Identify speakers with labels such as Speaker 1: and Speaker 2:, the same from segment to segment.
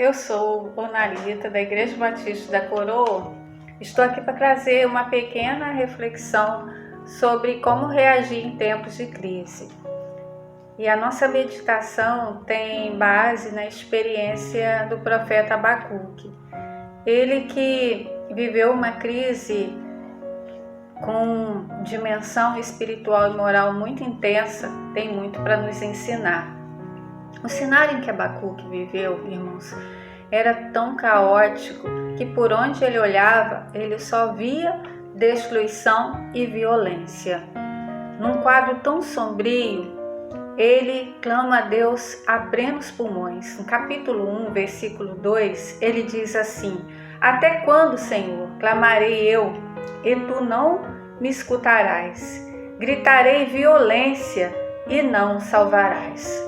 Speaker 1: Eu sou Bonalita, da Igreja Batista da Coroa. Estou aqui para trazer uma pequena reflexão sobre como reagir em tempos de crise. E a nossa meditação tem base na experiência do profeta Abacuque. Ele que viveu uma crise com dimensão espiritual e moral muito intensa, tem muito para nos ensinar. O cenário em que Abacuque viveu, irmãos, era tão caótico que por onde ele olhava, ele só via destruição e violência. Num quadro tão sombrio, ele clama a Deus a plenos pulmões. No capítulo 1, versículo 2, ele diz assim: "Até quando, Senhor, clamarei eu, e tu não me escutarás? Gritarei violência, e não salvarás."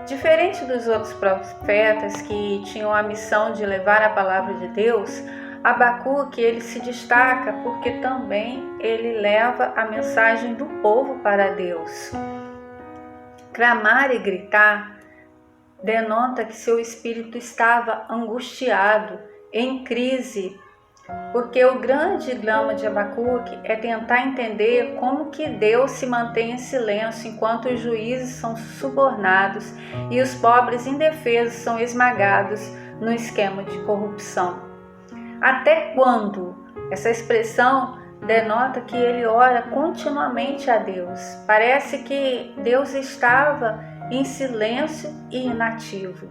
Speaker 1: Diferente dos outros profetas que tinham a missão de levar a palavra de Deus, Abacuque ele se destaca porque também ele leva a mensagem do povo para Deus. Clamar e gritar denota que seu espírito estava angustiado, em crise, porque o grande drama de Abacuque é tentar entender como que Deus se mantém em silêncio enquanto os juízes são subornados e os pobres indefesos são esmagados no esquema de corrupção. Até quando? Essa expressão denota que ele ora continuamente a Deus. Parece que Deus estava em silêncio e inativo.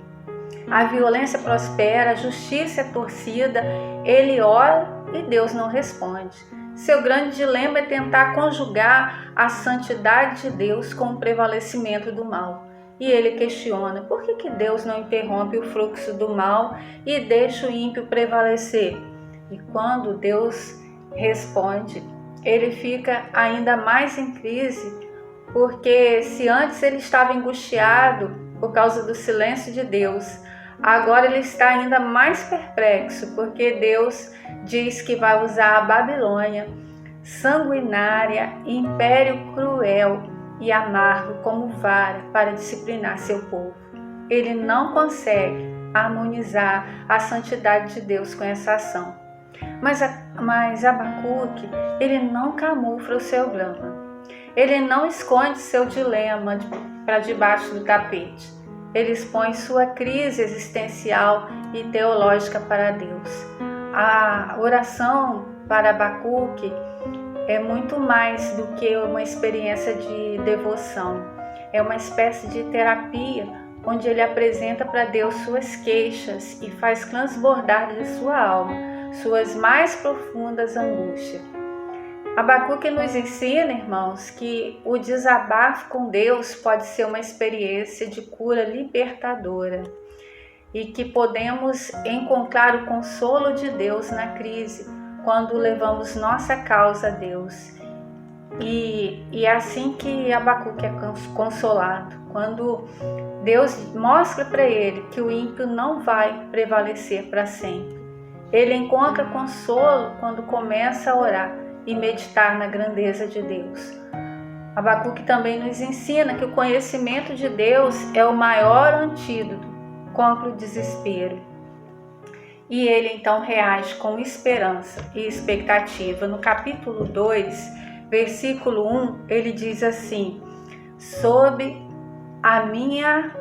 Speaker 1: A violência prospera, a justiça é torcida, ele ora e Deus não responde. Seu grande dilema é tentar conjugar a santidade de Deus com o prevalecimento do mal. E ele questiona: por que Deus não interrompe o fluxo do mal e deixa o ímpio prevalecer? E quando Deus responde, ele fica ainda mais em crise, porque se antes ele estava angustiado por causa do silêncio de Deus, agora ele está ainda mais perplexo, porque Deus diz que vai usar a Babilônia, sanguinária, império cruel e amargo como vara para disciplinar seu povo. Ele não consegue harmonizar a santidade de Deus com essa ação. Mas Abacuque, ele não camufla o seu drama. Ele não esconde seu dilema para debaixo do tapete. Ele expõe sua crise existencial e teológica para Deus. A oração para Abacuque é muito mais do que uma experiência de devoção. É uma espécie de terapia onde ele apresenta para Deus suas queixas e faz transbordar de sua alma suas mais profundas angústias. Abacuque nos ensina, irmãos, que o desabafo com Deus pode ser uma experiência de cura libertadora e que podemos encontrar o consolo de Deus na crise quando levamos nossa causa a Deus. E é assim que Abacuque é consolado, quando Deus mostra para ele que o ímpio não vai prevalecer para sempre. Ele encontra consolo quando começa a orar e meditar na grandeza de Deus. Abacuque também nos ensina que o conhecimento de Deus é o maior antídoto contra o desespero. E ele então reage com esperança e expectativa. No capítulo 2, versículo 1, ele diz assim: Sob a minha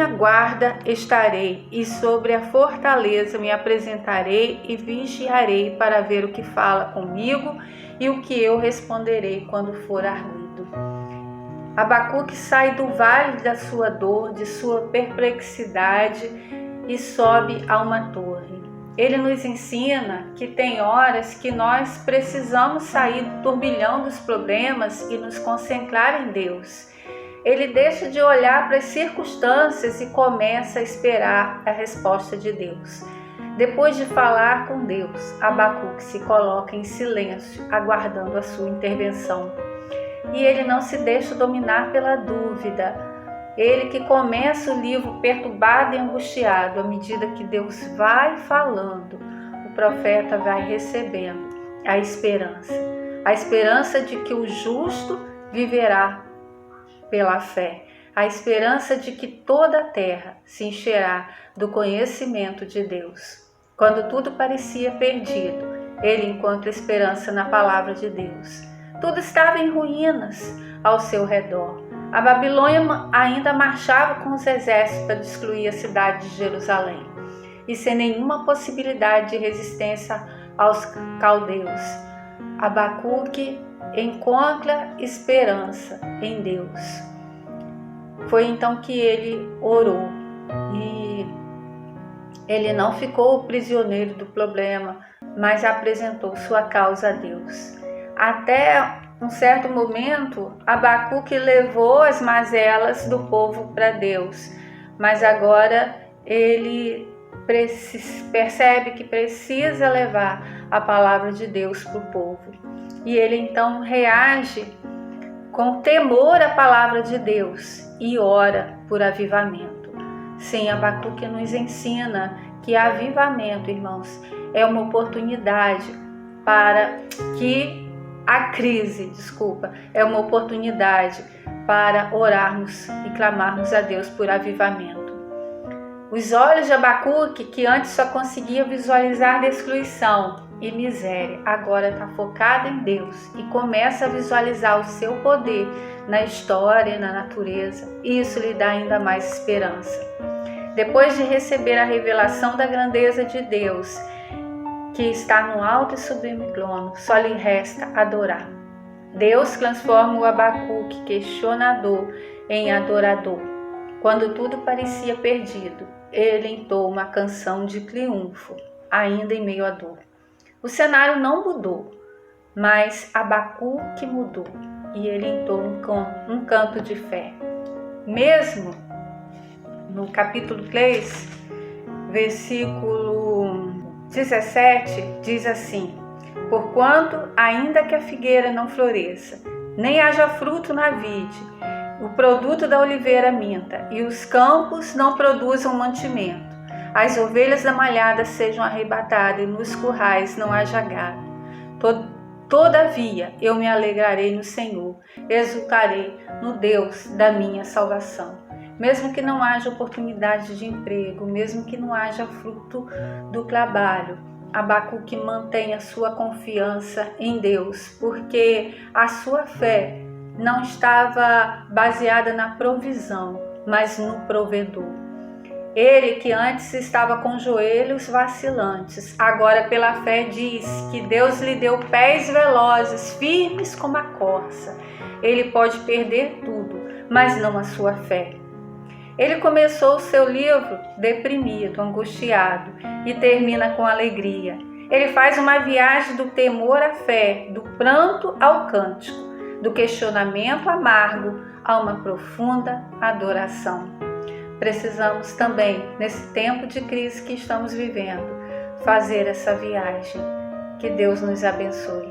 Speaker 1: guarda estarei, e sobre a fortaleza me apresentarei e vigiarei para ver o que fala comigo e o que eu responderei quando for arguido. Abacuque sai do vale da sua dor, de sua perplexidade e sobe a uma torre. Ele nos ensina que tem horas que nós precisamos sair do turbilhão dos problemas e nos concentrar em Deus. Ele deixa de olhar para as circunstâncias e começa a esperar a resposta de Deus. Depois de falar com Deus, Abacuque se coloca em silêncio, aguardando a sua intervenção. E ele não se deixa dominar pela dúvida. Ele que começa o livro perturbado e angustiado, à medida que Deus vai falando, o profeta vai recebendo a esperança de que o justo viverá pela fé. a esperança de que toda a terra se encherá do conhecimento de Deus. Quando tudo parecia perdido, ele encontra esperança na palavra de Deus. Tudo estava em ruínas ao seu redor. A Babilônia ainda marchava com os exércitos para destruir a cidade de Jerusalém, e sem nenhuma possibilidade de resistência aos caldeus. Abacuque encontra esperança em Deus. Foi então que ele orou e ele não ficou prisioneiro do problema, mas apresentou sua causa a Deus. Até um certo momento, Abacuque levou as mazelas do povo para Deus, mas agora ele percebe que precisa levar a palavra de Deus para o povo. E ele então reage com temor à palavra de Deus e ora por avivamento. Sim, Abacuque nos ensina que avivamento, irmãos, é uma oportunidade para que é uma oportunidade para orarmos e clamarmos a Deus por avivamento. Os olhos de Abacuque, que antes só conseguia visualizar destruição e miséria, agora está focado em Deus e começa a visualizar o seu poder na história e na natureza. Isso lhe dá ainda mais esperança. Depois de receber a revelação da grandeza de Deus, que está no alto e sublime trono, só lhe resta adorar. Deus transforma o Abacuque questionador em adorador. Quando tudo parecia perdido, ele entoa uma canção de triunfo, ainda em meio à dor. O cenário não mudou, mas Abacuque mudou e ele entoa um canto de fé. Mesmo no capítulo 3, versículo 17, diz assim: porquanto, ainda que a figueira não floresça, nem haja fruto na vide, o produto da oliveira minta, e os campos não produzam mantimento, as ovelhas da malhada sejam arrebatadas, e nos currais não haja gado. Todavia eu me alegrarei no Senhor, exultarei no Deus da minha salvação. Mesmo que não haja oportunidade de emprego, mesmo que não haja fruto do trabalho, Abacuque mantém a sua confiança em Deus, porque a sua fé não estava baseada na provisão, mas no provedor. Ele que antes estava com joelhos vacilantes, agora pela fé diz que Deus lhe deu pés velozes, firmes como a corça. Ele pode perder tudo, mas não a sua fé. Ele começou o seu livro deprimido, angustiado e termina com alegria. Ele faz uma viagem do temor à fé, do pranto ao cântico, do questionamento amargo a uma profunda adoração. Precisamos também, nesse tempo de crise que estamos vivendo, fazer essa viagem. Que Deus nos abençoe.